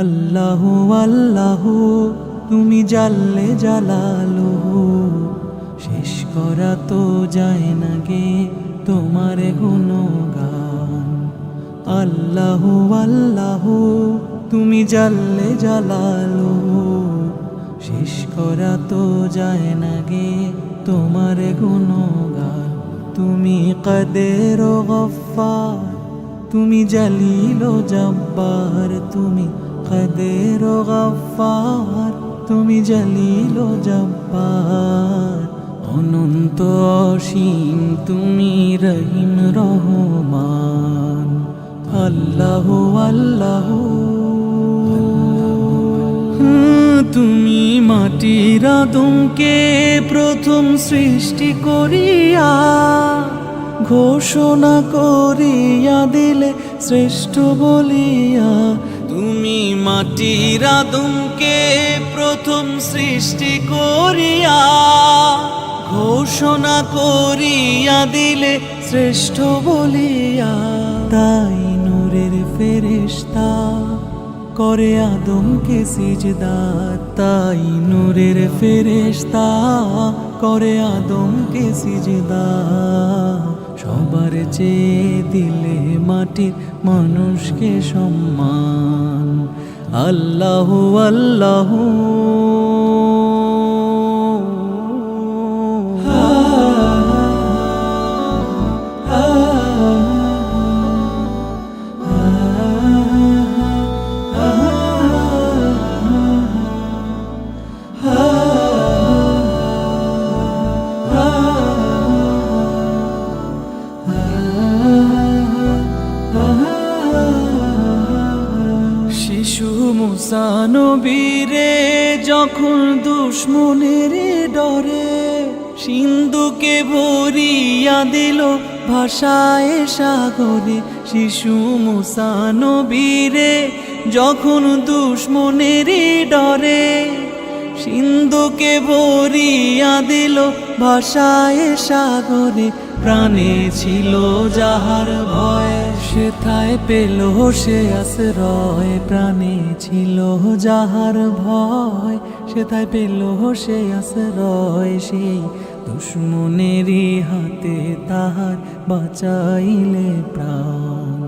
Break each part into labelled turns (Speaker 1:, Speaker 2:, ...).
Speaker 1: আল্লাহু আল্লাহু তুমি জাল্লে জালালুহু, শেষ করা তো যায় না গে তোমার গুণগান। আল্লাহু আল্লাহু তুমি জাল্লে জালালুহু, শেষ করা তো যায় না গে তোমার গুণগান। তুমি কাদের ও গফফার, তুমি জলিল ও জব্বার, তুমি কাদের ও গফফার, তুমি জলিল ও জব্বার। অনন্ত অসীম তুমি রহিম রহমান। আল্লাহু আল্লাহু তুমি মাটির আদমকে প্রথম সৃষ্টি করিয়া ঘোষণা করিয়া দিলে শ্রেষ্ঠ বলিয়া। তুমি মাটির আদমকে প্রথম সৃষ্টি করিয়া ঘোষণা করিয়া দিলে শ্রেষ্ঠ বলিয়া। তাই নূরের ফেরেশতা করে আদমকে সিজদা, তাই নূরের ফেরেশতা করে আদমকে সিজদা। সবার চেয়ে দিলে মাটির মানুষকে সম্মান। আল্লাহু আল্লাহু শিশু মুসা নবীরে যখন দুশ্মনের ডরে সিন্ধুকে ভরিয়া দিল ভাষায় সাগরে। শিশু মুসা নবীরে যখন দুশ্মনের ডরে সিন্ধুকে ভরিয়া দিল ভাষায় সাগরে। প্রাণে ছিল যাহার ভয় সেথায় পেল সে আশ্রয়। প্রাণে ছিল যাহার ভয় সেথায় পেল সে আশ্রয়। সেই দুশ্মনেরই হাতে তাহার বাঁচাইলে প্রাণ।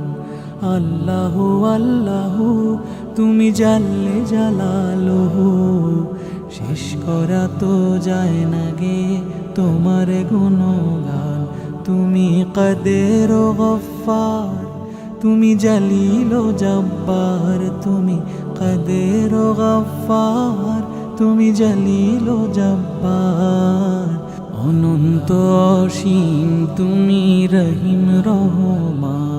Speaker 1: আল্লাহু আল্লাহু তুমি জাল্লে জালালুহু, শেষ করা তো যায় না গে তোমার গুণগান। তুমি কাদের ও গফফার, তুমি জলিল ও জব্বার, তুমি কাদের ও গফফার, তুমি জলিল ও জব্বার। অনন্ত অসীম তুমি রহিম রহমান।